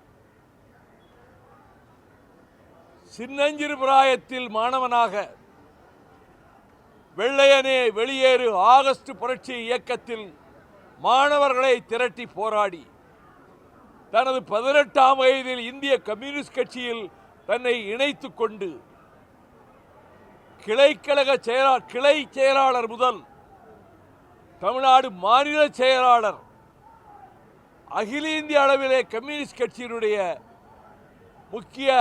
சின்னஞ்சிறு பிராயத்தில் மாணவனாக வெள்ளையனே வெளியேறு ஆகஸ்ட் புரட்சி இயக்கத்தில் மாணவர்களை திரட்டி போராடி தனது 18ஆம் வயதில் இந்திய கம்யூனிஸ்ட் கட்சியில் தன்னை இணைத்துக் கொண்டு கிளை செயலாளர் முதல் தமிழ்நாடு மாநில செயலாளர், அகில இந்திய அளவிலே கம்யூனிஸ்ட் கட்சியினுடைய முக்கிய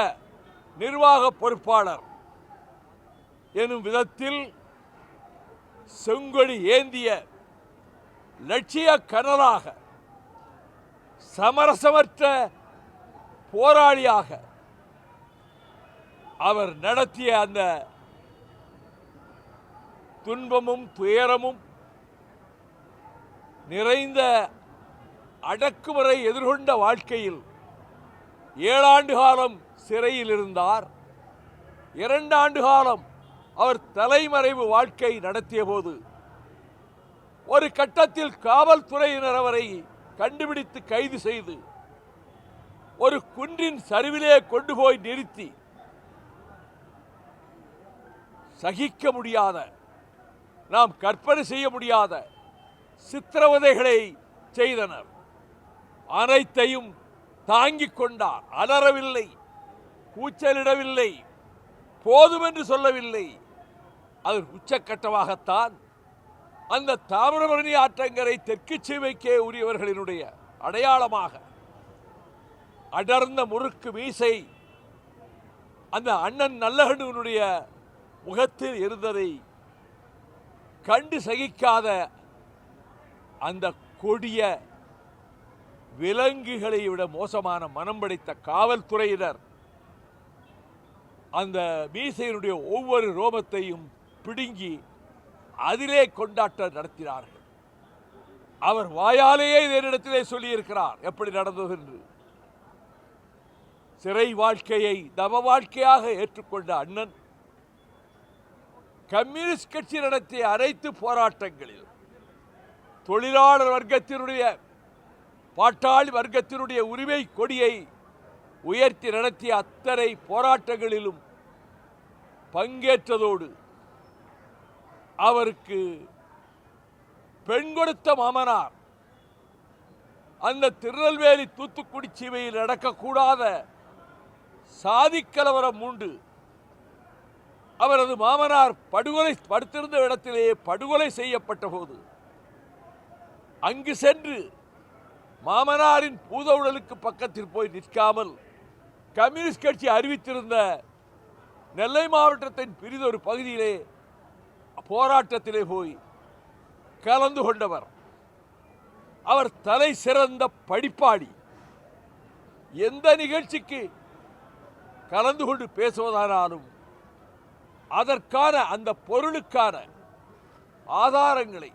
நிர்வாக பொறுப்பாளர் எனும் விதத்தில் செங்கொடி ஏந்திய லட்சிய கனலாக, சமரசமற்ற போராளியாக அவர் நடத்திய அந்த துன்பமும் துயரமும் நிறைந்த அடக்குமுறை எதிர்கொண்ட வாழ்க்கையில் 7 ஆண்டு காலம் சிறையில் இருந்தார். 2 ஆண்டு காலம் அவர் தலைமறைவு வாழ்க்கை நடத்திய போது ஒரு கட்டத்தில் காவல்துறையினர் அவரை கண்டுபிடித்து கைது செய்து ஒரு குன்றின் சரிவிலே கொண்டு போய் நிறுத்தி சகிக்க முடியாத, நாம் கற்பனை செய்ய முடியாத சித்திரவதைகளை செய்தனர். அனைத்தையும் தாங்கிக் கொண்டார். அலறவில்லை, கூச்சலிடவில்லை, போதும் என்று சொல்லவில்லை. அது உச்சக்கட்டமாகத்தான் அந்த தாமிரபரணி ஆற்றங்கரை தெற்கு சீமைக்கே உரியவர்களினுடைய அடையாளமாக அடர்ந்த முறுக்கு மீசை அந்த அண்ணன் நல்லகண்ணுவனுடைய முகத்தில் இருந்ததை கண்டு சகிக்காத அந்த கொடிய விலங்குகளை விட மோசமான மனம் படைத்த காவல்துறையினர் அந்த மீசையினுடைய ஒவ்வொரு ரோமத்தையும் பிடுங்கி அதிலே கொண்டாட்டம் நடத்தினார்கள். அவர் வாயாலேயே இதனிடத்திலே சொல்லியிருக்கிறார் எப்படி நடந்தது என்று. சிறை வாழ்க்கையை தவ வாழ்க்கையாக ஏற்றுக்கொண்ட அண்ணன் கம்யூனிஸ்ட் கட்சி நடத்திய அனைத்து போராட்டங்களில் தொழிலாளர் வர்க்கத்தினுடைய, பாட்டாளி வர்க்கத்தினுடைய உரிமை கொடியை உயர்த்தி நடத்திய அத்தனை போராட்டங்களிலும் பங்கேற்றதோடு அவருக்கு பெண் கொடுத்த மாமனார் அந்த திருநெல்வேலி தூத்துக்குடி சீமையில் நடக்கக்கூடாத சாதிக்கலவரம் உண்டு. அவரது மாமனார் படுகொலை படுத்திருந்த இடத்திலேயே படுகொலை செய்யப்பட்ட போது அங்கு சென்று மாமனாரின் பூதவுடலுக்கு பக்கத்தில் போய் நிற்காமல் கம்யூனிஸ்ட் கட்சி அறிவித்திருந்த நெல்லை மாவட்டத்தின் பிரிதொரு பகுதியிலே போராட்டத்திலே போய் கலந்து கொண்டவர். அவர் தலை சிறந்த படிப்பாளி. எந்த நிகழ்ச்சிக்கு கலந்து கொண்டு பேசுவதானாலும் அதற்கான அந்த பொருளுக்கான ஆதாரங்களை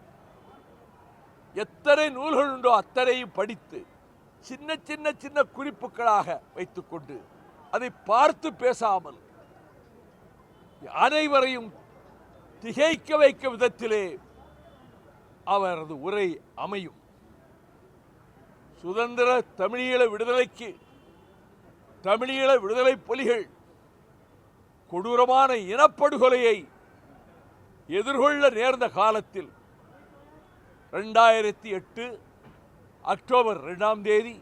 எத்தனை நூல்கள் உண்டோ அத்தனையும் படித்து சின்ன சின்ன சின்ன குறிப்புகளாக வைத்துக்கொண்டு அதை பார்த்து பேசாமல் அனைவரையும் திகைக்க வைக்க விதத்திலே அவரது உரை அமையும். சுதந்திர தமிழீழ விடுதலைக்கு தமிழீழ விடுதலை புலிகள் கொடூரமான இனப்படுகொலையை எதிர்கொள்ள நேர்ந்த காலத்தில் 2008 அக்டோபர் 2ஆம் தேதி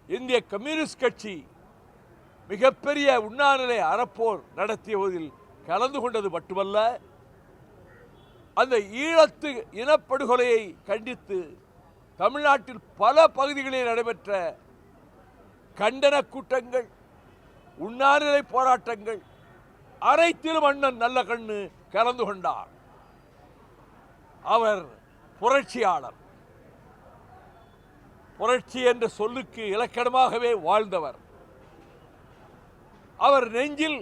இந்திய கம்யூனிஸ்ட் கட்சி மிகப்பெரிய உண்ணாநிலை அறப்போர் நடத்தியதில் கலந்து கொண்டது மட்டுமல்ல, அந்த ஈழத்து இனப்படுகொலையை கண்டித்து தமிழ்நாட்டில் பல பகுதிகளில் நடைபெற்ற கண்டன கூட்டங்கள், உண்ணாநிலை போராட்டங்கள் அனைத்திலும் அண்ணன் நல்லகண்ணு கலந்து கொண்டார். அவர் புரட்சியாளர். புரட்சி என்ற சொல்லுக்கு இலக்கணமாகவே வாழ்ந்தவர். அவர் நெஞ்சில்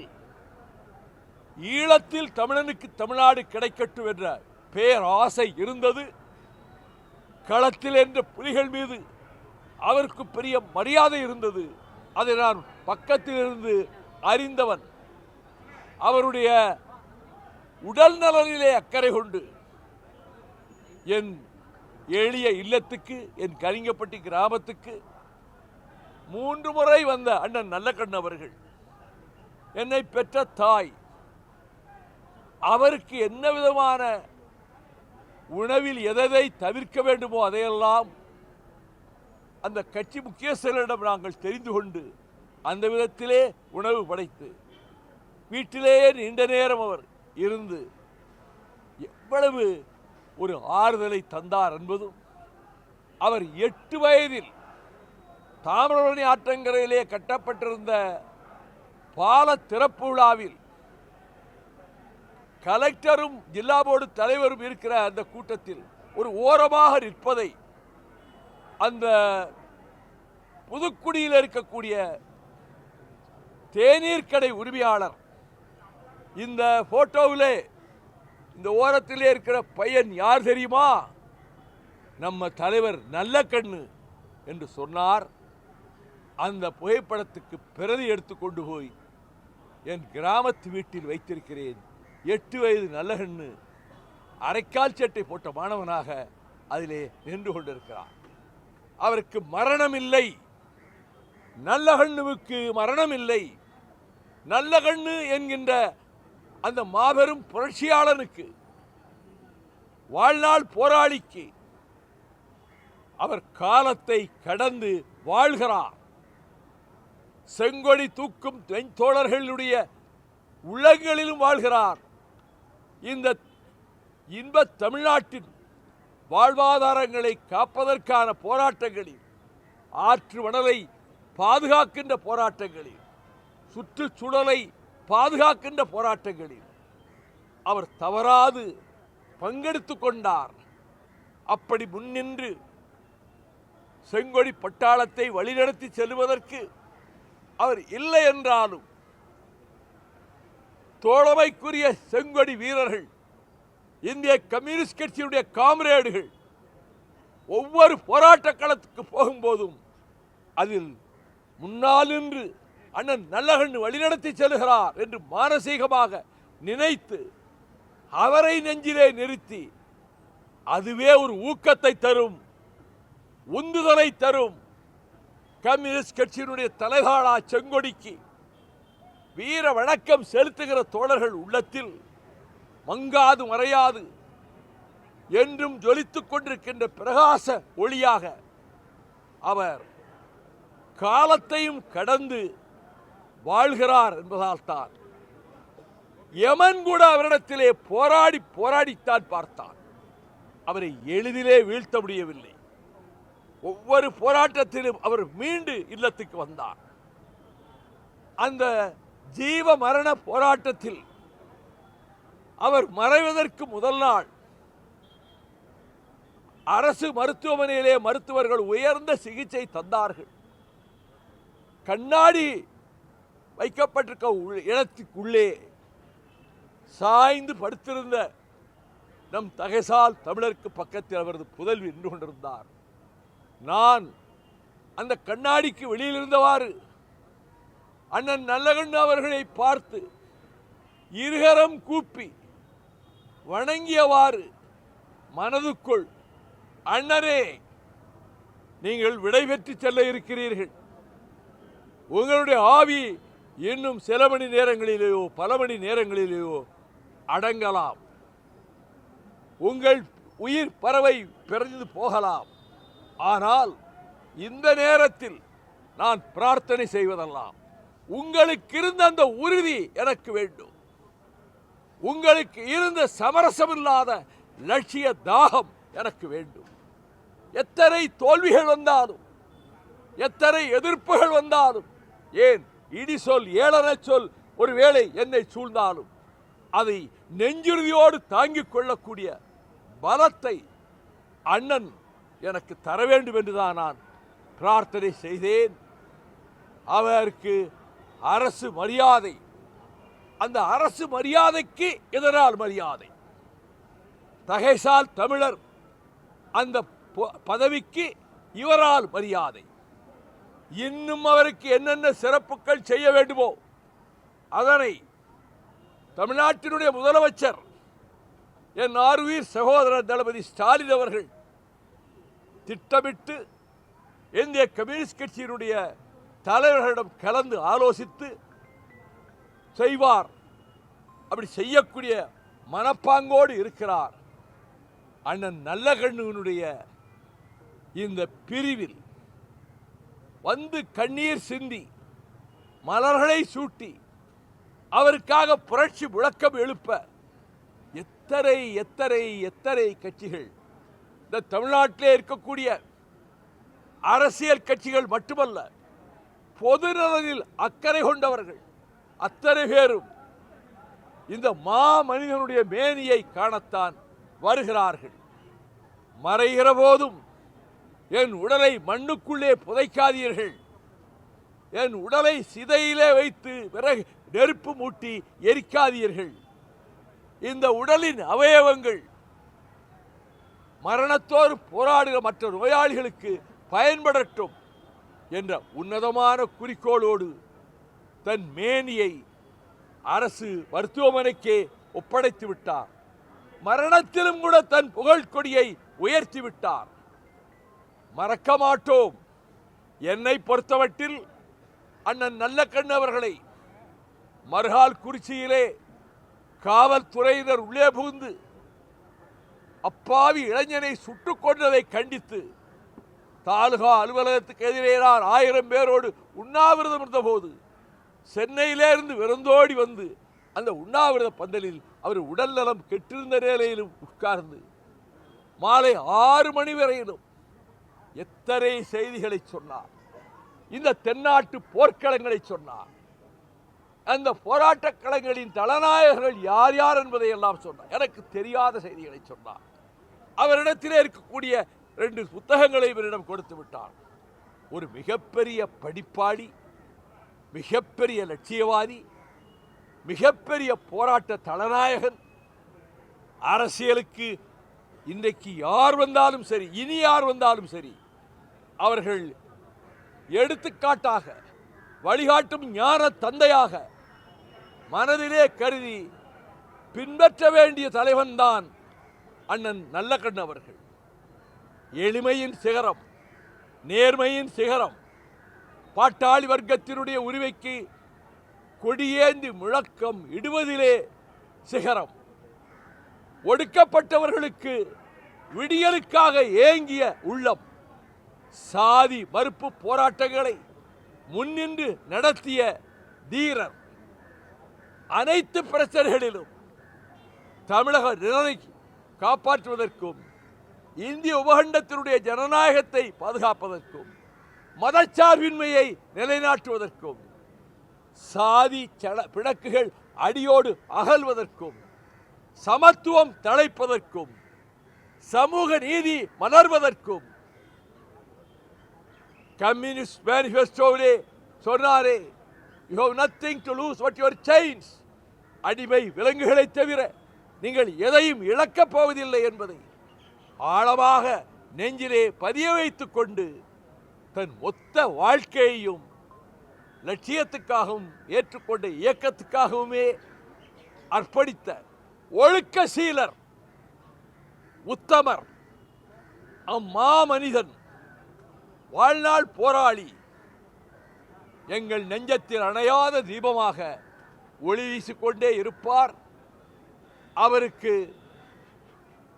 ஈழத்தில் தமிழனுக்கு தமிழ்நாடு கிடைக்கட்டும் என்ற பேராசை இருந்தது. களத்தில் என்ற புலிகள் மீது அவருக்கு பெரிய மரியாதை இருந்தது. அதை நான் பக்கத்தில் இருந்து அறிந்தவன். அவருடைய உடல் நலனிலே அக்கறை கொண்டு என் எளிய இல்லத்துக்கு, என் கலிங்கப்பட்டி கிராமத்துக்கு 3 முறை வந்த அண்ணன் நல்லகண்ணு அவர்கள், என்னை பெற்ற தாய், அவருக்கு என்ன விதமான உணவில் எதை தவிர்க்க வேண்டுமோ அதையெல்லாம் அந்த கட்சி முக்கியஸ்தர்களிடம் நாங்கள் தெரிந்து கொண்டு அந்த விதத்திலே உணவு படைத்து வீட்டிலேயே நீண்ட நேரம் அவர் இருந்து எவ்வளவு ஒரு ஆறுதலை தந்தார் என்பதும், அவர் 8 வயதில் தாமிரபரணி ஆற்றங்கரையிலே கட்டப்பட்டிருந்த பால திறப்பு விழாவில் கலெக்டரும் ஜில்லா போர்டு தலைவரும் இருக்கிற அந்த கூட்டத்தில் ஒரு ஓரமாக நிற்பதை அந்த புதுக்குடியில் இருக்கக்கூடிய தேநீர் கடை உரிமையாளர், இந்த போட்டோவிலே இந்த ஓரத்திலே இருக்கிற பையன் யார் தெரியுமா? நம்ம தலைவர் நல்லகண்ணு என்று சொன்னார். அந்த புகைப்படத்துக்கு பிரதி எடுத்துக்கொண்டு போய் என் கிராமத்து வீட்டில் வைத்திருக்கிறேன். 8 வயது நல்லகண்ணு அரைக்கால் சட்டை போட்ட மாணவனாக அதிலே நின்று கொண்டிருக்கிறார். அவருக்கு மரணம் இல்லை. நல்லகண்ணுவுக்கு மரணம் இல்லை. நல்லகண்ணு என்கின்ற அந்த மாபெரும் புரட்சியாளனுக்கு, வாழ்நாள் போராளிக்கு அவர் காலத்தை கடந்து வாழ்கிறார். செங்கொடி தூக்கும் தோழர்களுடைய உள்ளங்களிலும் வாழ்கிறார். இந்த இன்ப தமிழ்நாட்டின் வாழ்வாதாரங்களை காப்பதற்கான போராட்டங்களில், ஆற்று மணலை பாதுகாக்கின்ற போராட்டங்களில், சுற்றுச்சூழலை பாதுகாக்கின்ற போராட்டங்களில் அவர் தவறாது பங்கெடுத்து கொண்டார். அப்படி முன்னின்று செங்கொடி பட்டாளத்தை வழிநடத்தி செல்வதற்கு அவர் இல்லை என்றாலும் தோழமைக்குரிய செங்கொடி வீரர்கள், இந்திய கம்யூனிஸ்ட் கட்சியுடைய காம்ரேடுகள் ஒவ்வொரு போராட்ட களத்துக்கு போகும்போதும் அதில் முன்னால் நின்று அண்ணன் நல்லகண்ணு வழிநடத்தி செல்கிறார் என்று மானசீகமாக நினைத்து அவரை நெஞ்சிலே நிறுத்தி, அதுவே ஒரு ஊக்கத்தை தரும், உந்துதலை தரும். கம்யூனிஸ்ட் கட்சியினுடைய தலைகாலா செங்கொடிக்கு வீர வணக்கம் செலுத்துகிற தோழர்கள் உள்ளத்தில் மங்காது மறையாது என்றும் ஜொலித்துக் கொண்டிருக்கின்ற பிரகாச ஒளியாக அவர் காலத்தையும் கடந்து வாழ்கிறார் என்பதால் தான் யமன் கூட அவரிடத்திலே போராடித்தான் பார்த்தான். அவரை எளிதிலே வீழ்த்த முடியவில்லை. ஒவ்வொரு போராட்டத்திலும் அவர் மீண்டு இல்லத்துக்கு வந்தார். அந்த ஜீவ மரண போராட்டத்தில் அவர் மறைவதற்கு முதல் நாள் அரசு மருத்துவமனையிலே மருத்துவர்கள் உயர்ந்த சிகிச்சை தந்தார்கள். கண்ணாடி வைக்கப்பட்டிருக்க இடத்துக்குள்ளே சாய்ந்து படுத்திருந்த நம் தகைசால் தமிழருக்கு பக்கத்தில் அவரது புதல்வி நின்று கொண்டிருந்தார். நான் அந்த கண்ணாடிக்கு வெளியில் இருந்தவாறு அண்ணன் நல்லகண்ணு அவர்களை பார்த்து இருகரம் கூப்பி வணங்கியவாறு மனதுக்குள், அண்ணரே, நீங்கள் விடைபெற்று செல்ல இருக்கிறீர்கள். உங்களுடைய ஆவி இன்னும் சில மணி நேரங்களிலேயோ பல மணி நேரங்களிலேயோ அடங்கலாம். உங்கள் உயிர் பறவை பிறந்து போகலாம். ஆனால் இந்த நேரத்தில் நான் பிரார்த்தனை செய்வதெல்லாம் உங்களுக்கு இருந்த அந்த உறுதி எனக்கு வேண்டும். உங்களுக்கு இருந்த சமரசமில்லாத லட்சிய தாகம் எனக்கு வேண்டும். எத்தனை தோல்விகள் வந்தாலும், எத்தனை எதிர்ப்புகள் வந்தாலும், ஏன் இடி சொல் ஏளன சொல் ஒருவேளை என்னை சூழ்ந்தாலும் அதை நெஞ்சுறுதியோடு தாங்கிக் கொள்ளக்கூடிய பலத்தை அண்ணன் எனக்கு தர வேண்டும் என்றுதான் நான் பிரார்த்தனை செய்தேன். அவருக்கு அரசு மரியாதை, அந்த அரசு மரியாதைக்கு எதனால் மரியாதை, தகைசால் தமிழர் அந்த பதவிக்கு இவரால் மரியாதை. இன்னும் அவருக்கு என்னென்ன சிறப்புகள் செய்ய வேண்டுமோ அதனை தமிழ்நாட்டினுடைய முதலமைச்சர் என் ஆருயிர் சகோதரர் தளபதி ஸ்டாலின் அவர்கள் திட்டமிட்டு இந்திய கம்யூனிஸ்ட் கட்சியினுடைய தலைவர்களிடம் கலந்து ஆலோசித்து செய்வார். அப்படி செய்யக்கூடிய மனப்பாங்கோடு இருக்கிறார். அண்ணன் நல்லகண்ணுவினுடைய இந்த பிரிவில் வந்து கண்ணீர் சிந்தி மலர்களை சூட்டி அவருக்காக புரட்சி முழக்கம் எழுப்ப எத்தனை எத்தனை எத்தனை கட்சிகள், இந்த தமிழ்நாட்டிலே இருக்கக்கூடிய அரசியல் கட்சிகள் மட்டுமல்ல, பொது நலனில் அக்கறை கொண்டவர்கள் அத்தனை பேரும் இந்த மாமனிதனுடைய மேனியை காணத்தான் வருகிறார்கள். மறைகிற போதும் என் உடலை மண்ணுக்குள்ளே புதைக்காதீர்கள், என் உடலை சிதையிலே வைத்து விறகு நெருப்பு மூட்டி எரிக்காதீர்கள், இந்த உடலின் அவயவங்கள் மரணத்தோடு போராடுகிற மற்ற நோயாளிகளுக்கு பயன்படட்டும் என்ற உன்னதமான குறிக்கோளோடு தன் மேனியை அரசு மருத்துவமனைக்கே ஒப்படைத்து விட்டார். மரணத்திலும் கூட தன் புகழ் கொடியை உயர்த்தி விட்டார். மறக்க மாட்டோம். என்னை பொறுத்தமட்டில் அண்ணன் நல்லகண்ணு அவர்களை மறுகால் குறிச்சியிலே காவல்துறையினர் உள்ளே புகுந்து அப்பாவி இளைஞனை சுட்டுக் கொண்டதை கண்டித்து தாலுகா அலுவலகத்துக்கு எதிரே நான் 1000 பேரோடு உண்ணாவிரதம் இருந்தபோது சென்னையிலிருந்து விருந்தோடி வந்து அந்த உண்ணாவிரத பந்தலில் அவர் உடல் நலம் கெட்டிருந்த நிலையிலும் உட்கார்ந்து மாலை 6 மணி வரையிலும் எத்தனை செய்திகளை சொன்னார். இந்த தென்னாட்டு போர்க்களங்களை சொன்னார். அந்த போராட்ட களங்களின் தலநாயகர்கள் யார் யார் என்பதை எல்லாம் சொன்னார். எனக்கு தெரியாத செய்திகளை சொன்னார். அவரிடத்திலே இருக்கக்கூடிய 2 புத்தகங்களை இவரிடம் கொடுத்து விட்டார். ஒரு மிகப்பெரிய படிப்பாளி, மிகப்பெரிய லட்சியவாதி, மிகப்பெரிய போராட்ட தலநாயகன். அரசியலுக்கு இன்றைக்கு யார் வந்தாலும் சரி, இனி யார் வந்தாலும் சரி, அவர்கள் எடுத்துக்காட்டாக வழிகாட்டும் ஞான தந்தையாக மனதிலே கருதி பின்பற்ற வேண்டிய தலைவன்தான் அண்ணன் நல்லகண்ணு அவர்கள். எளிமையின் சிகரம், நேர்மையின் சிகரம், பாட்டாளி வர்க்கத்தினுடைய உரிமைக்கு கொடியேந்தி முழக்கம் இடுவதிலே சிகரம், ஒடுக்கப்பட்டவர்களுக்கு விடியலுக்காக ஏங்கிய உள்ளம், சாதி மறுப்பு போராட்டங்களை முன்னின்று நடத்திய தீரர், அனைத்து பிரச்சனைகளிலும் தமிழக நிலையை காப்பாற்றுவதற்கும் இந்திய உபகண்டத்தினுடைய ஜனநாயகத்தை பாதுகாப்பதற்கும் மதச்சார்பின்மையை நிலைநாட்டுவதற்கும் சாதி பிணக்குகள் அடியோடு அகல்வதற்கும் சமத்துவம் தழைப்பதற்கும் சமூக நீதி மலர்வதற்கும் கம்யூனிஸ்ட் மேனிஃபெஸ்டோவிலே சொன்னாரே, you have nothing to lose but your chains. அடிமை விலங்குகளை தவிர நீங்கள் எதையும் இழக்கப் போவதில்லை என்பதை ஆழமாக நெஞ்சிலே பதிய வைத்துக் கொண்டு தன் மொத்த வாழ்க்கையையும் லட்சியத்துக்காகவும் ஏற்றுக்கொண்ட இயக்கத்துக்காகவுமே அர்ப்பணித்த ஒழுக்க சீலர், உத்தமர், அம்மாமனிதன், வாழ்நாள் போராளி, எங்கள் நெஞ்சத்தில் அணையாத தீபமாக ஒளி வீசிக்கொண்டே இருப்பார். அவருக்கு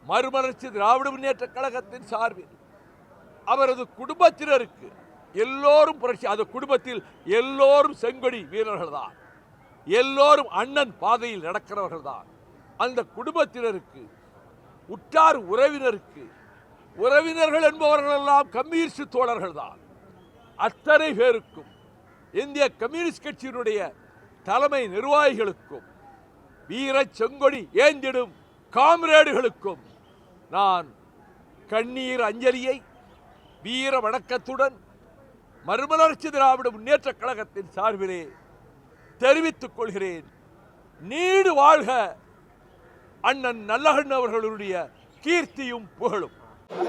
மறுமலர்ச்சி திராவிட முன்னேற்ற கழகத்தின் சார்பில், அவரது குடும்பத்தினருக்கு, எல்லோரும் புரட்சி, அந்த குடும்பத்தில் எல்லோரும் செங்கொடி வீரர்கள் தான், எல்லோரும் அண்ணன் பாதையில் நடக்கிறவர்கள் தான். அந்த குடும்பத்தினருக்கு, உற்றார் உறவினருக்கு, உறவினர்கள் என்பவர்கள் எல்லாம் கம்யூனிஸ்ட் தோழர்கள் தான். அத்தனை பேருக்கும், இந்திய கம்யூனிஸ்ட் கட்சியினுடைய தலைமை நிர்வாகிகளுக்கும், வீர செங்கொடி ஏந்திடும் காம்ரேடுகளுக்கும் நான் கண்ணீர் அஞ்சலியை வீர வணக்கத்துடன் மறுமலர்ச்சி திராவிட முன்னேற்ற கழகத்தின் சார்பிலே தெரிவித்துக் கொள்கிறேன். நீடு வாழ்க அண்ணன் நல்லகண்ணு அவர்களுடைய கீர்த்தியும் புகழும்.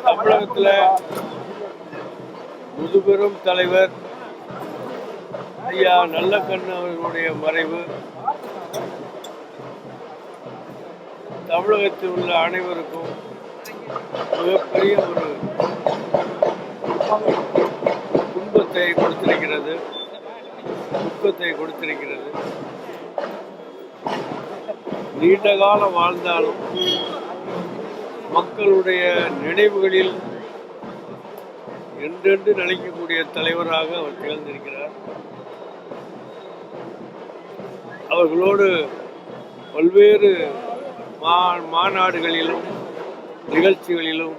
தமிழகத்தில் முதுபெரும் தலைவர் ஐயா நல்லகண்ணு அவர்களுடைய மறைவு தமிழகத்தில் உள்ள அனைவருக்கும் மிகப்பெரிய ஒரு துன்பத்தை கொடுத்திருக்கிறது, துக்கத்தை கொடுத்திருக்கிறது. நீண்ட காலம் வாழ்ந்தாலும் மக்களுடைய நினைவுகளில் என்றென்று நிலைக்கக்கூடிய தலைவராக அவர் திகழ்ந்திருக்கிறார். அவர்களோடு பல்வேறு மாநாடுகளிலும் நிகழ்ச்சிகளிலும்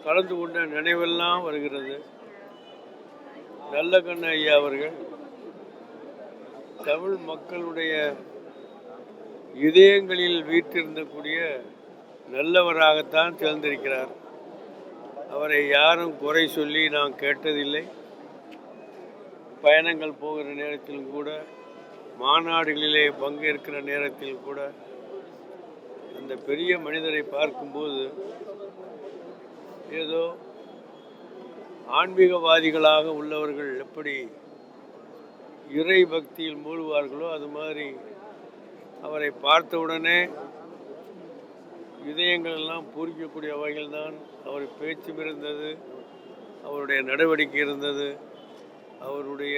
கலந்து கொண்ட நினைவெல்லாம் வருகிறது. நல்லகண்ணு ஐயா அவர்கள் தமிழ் மக்களுடைய இதயங்களில் வீற்றிருந்தக்கூடிய நல்லவராகத்தான் திகழ்ந்திருக்கிறார். அவரை யாரும் குறை சொல்லி நான் கேட்டதில்லை. பயணங்கள் போகிற நேரத்திலும் கூட, மாநாடுகளிலே பங்கேற்கிற நேரத்தில் கூட அந்த பெரிய மனிதரை பார்க்கும்போது ஏதோ ஆன்மீகவாதிகளாக உள்ளவர்கள் எப்படி இறை பக்தியில் மூழ்குவார்களோ அது மாதிரி அவரை பார்த்தவுடனே இதயங்கள் எல்லாம் பூரிக்கக்கூடிய வகையில்தான் அவர் பேச்சும் இருந்தது, அவருடைய நடவடிக்கை இருந்தது, அவருடைய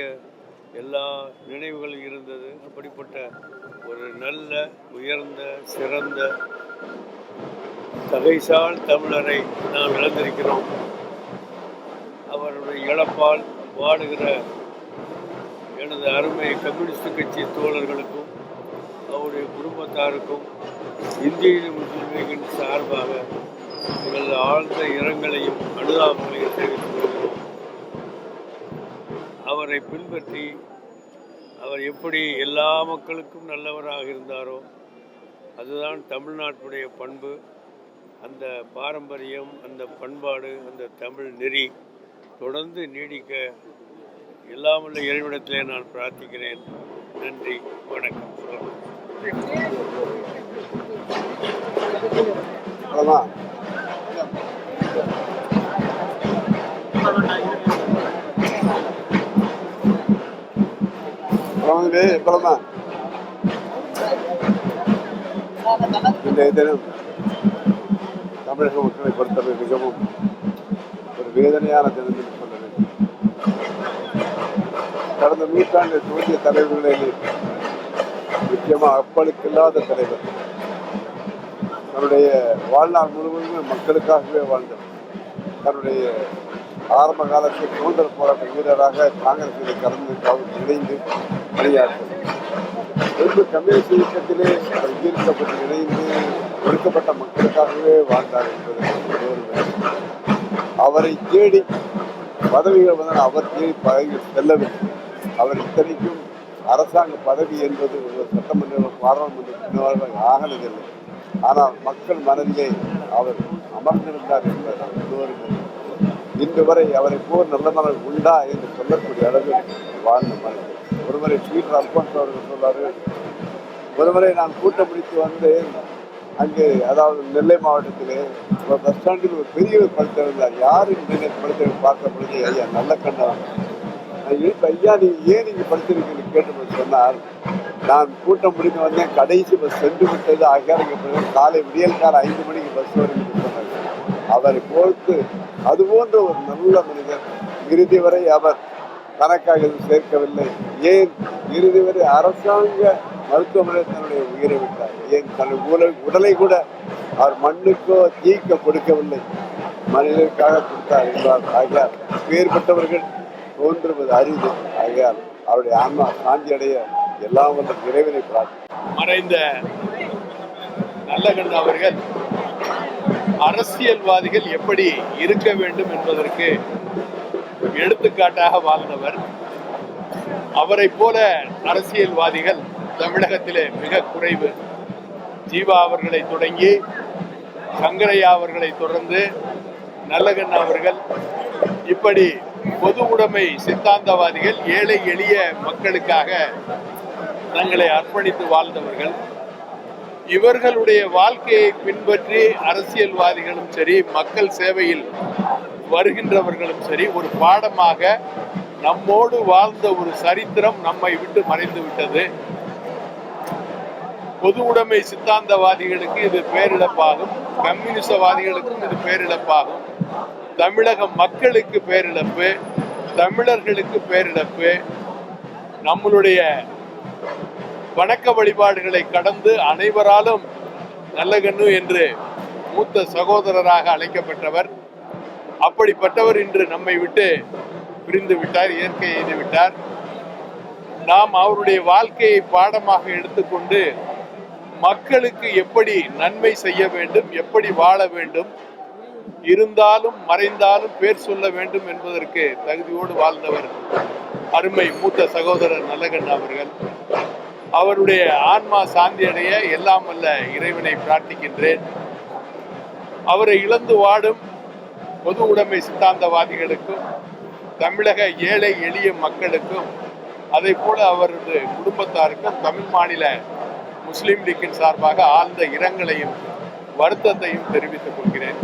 எல்லா நினைவுகளும் இருந்தது. அப்படிப்பட்ட ஒரு நல்ல உயர்ந்த சிறந்த தகைசால் தமிழரை நாம் இழந்திருக்கிறோம். அவருடைய இழப்பால் வாடுகிற எனது அருமை கம்யூனிஸ்ட் கட்சி தோழர்களுக்கும் அவருடைய குடும்பத்தாருக்கும் இந்திய முஸ்லிம் லீகின் சார்பாக எங்கள் ஆழ்ந்த இரங்கலையும் அனுதாபங்களையும் தெரிவித்துக் கொள்கிறோம். அவரை பின்பற்றி அவர் எப்படி எல்லா மக்களுக்கும் நல்லவராக இருந்தாரோ அதுதான் தமிழ்நாட்டுடைய பண்பு. அந்த பாரம்பரியம், அந்த பண்பாடு, அந்த தமிழ் நெறி தொடர்ந்து நீடிக்க எல்லாமுள்ள இறைவனிடத்திலே நான் பிரார்த்திக்கிறேன். நன்றி, வணக்கம். இன்றைய தினம் தமிழக மக்களை பொறுத்தவரை மிகவும் ஒரு வேதனையான தினம் என்று சொல்ல வேண்டும். கடந்த நூற்றாண்டு தோன்றிய தலைவர்களில் முக்கியமாக அப்பழுக்கில்லாத தலைவர், தன்னுடைய வாழ்நாள் முழுவதுமே மக்களுக்காகவே வாழ்ந்தார். தன்னுடைய ஆரம்ப காலத்தில் சுதந்திர போராட்ட வீரராக காங்கிரஸில் கலந்து இணைந்து பணியாற்றார். கம்யூனிஸ்ட் இயக்கத்திலே அவர் ஈர்க்கப்பட்டு இணைந்து ஒடுக்கப்பட்ட மக்களுக்காகவே வாழ்ந்தார் என்பது அவரை தேடி பதவிகள் வந்தால் அவர் தேடி பதவிகள் செல்லவில்லை. அவர் இத்தனைக்கும் அரசாங்க பதவி என்பது ஒரு சட்டமன்ற பாராளுமன்ற ஆகனதில்லை. ஆனால் மக்கள் மனதிலே அவர் அமர்ந்திருந்தார் என்பது எல்லோரும் இன்று வரை அவரை போர் நல்ல மனம் உண்டா என்று சொல்லக்கூடிய அளவில் வாழ்ந்த மனிதர். ஒருவரை ஸ்வீட் அல்போன்ஸ் அவர்கள் சொல்வார்கள், ஒருவரை நான் கூட்டம் முடித்து வந்து அங்கே, அதாவது நெல்லை மாவட்டத்திலே ஒரு பஸ் ஸ்டாண்டில் ஒரு பெரியவர் படுத்திருந்தார். யாரும் படுத்த பார்த்த பொழுது ஐயா நல்லகண்ணு ஐயா நீங்கள் ஏன் நீங்கள் படுத்திருக்கீங்கன்னு கேட்டு சொன்னார். நான் கூட்டம் முடிந்து வந்தேன், கடைசி பஸ் சென்று விட்டது, ஆகிய காலை விடியல் கால 5 மணிக்கு பஸ் வரும் என்று சொன்னார். அவரை பொறுத்து அதுபோன்ற ஒரு நல்ல மனிதர் இறுதி வரை அவர் கணக்காக சேர்க்கவில்லை. ஏன் இறுதி வரை அரசாங்க மருத்துவமனை தன்னுடைய உயிரை விட்டார். ஏன் தன்னுடைய உடலை கூட அவர் மண்ணுக்கோ தீக்க கொடுக்கவில்லை, மனிதருக்காக கொடுத்தார் என்பார். ஆகியார் வேறுபட்டவர்கள் தோன்றுவது அரிது. ஆகையால் அவருடைய ஆன்மா சாந்தி அடைய எல்லாம் வந்த இறைவனை பிரார்த்தனை. மறைந்த நல்லகண்ணு அவர்கள் அரசியல்வாதிகள் எப்படி இருக்க வேண்டும் என்பதற்கு எடுத்துக்காட்டாக வாழ்ந்தவர். அவரை போல அரசியல்வாதிகள் தமிழகத்திலே மிக குறைவு. ஜீவா அவர்களை தொடங்கி சங்கரையா அவர்களை தொடர்ந்து நல்லகண்ணு அவர்கள் இப்படி பொது உடைமை சித்தாந்தவாதிகள் ஏழை எளிய மக்களுக்காக தங்களை அர்ப்பணித்து வாழ்ந்தவர்கள். இவர்களுடைய வாழ்க்கையை பின்பற்றி அரசியல்வாதிகளும் சரி, மக்கள் சேவையில் வருகின்றவர்களும் சரி, ஒரு பாடமாக நம்மோடு வாழ்ந்த ஒரு சரித்திரம் நம்மை விட்டு மறைந்து விட்டது. பொது உடைமை சித்தாந்தவாதிகளுக்கு இது பேரிழப்பாகும், கம்யூனிசவாதிகளுக்கும் இது பேரிழப்பாகும், தமிழக மக்களுக்கு பேரிழப்பு, தமிழர்களுக்கு பேரிழப்பு. நம்மளுடைய வணக்க வழிபாடுகளை கடந்து அனைவராலும் நல்லகண்ணு என்று மூத்த சகோதரராக அழைக்கப்பட்டவர். அப்படிப்பட்டவர் இன்று நம்மை விட்டு பிரிந்து விட்டார், இயற்கை எய்து விட்டார். நாம் அவருடைய வாழ்க்கையை பாடமாக எடுத்துக்கொண்டு மக்களுக்கு எப்படி நன்மை செய்ய வேண்டும், எப்படி வாழ வேண்டும், இருந்தாலும் மறைந்தாலும் பேர் சொல்ல வேண்டும் என்பதற்கு தகுதியோடு வாழ்ந்தவர் அருமை மூத்த சகோதரர் நல்லகண்ணு அவர்கள். அவருடைய ஆன்மா சாந்தி அடைய எல்லாம் வல்ல இறைவனை பிரார்த்திக்கின்றேன். அவரை இழந்து வாடும் பொது உடைமை சித்தாந்தவாதிகளுக்கும் தமிழக ஏழை எளிய மக்களுக்கும் அதை போல அவரது குடும்பத்தாருக்கும் தமிழ் மாநில முஸ்லீம் லீக்கின் சார்பாக ஆழ்ந்த இரங்கலையும் வருத்தத்தையும் தெரிவித்துக் கொள்கிறேன்.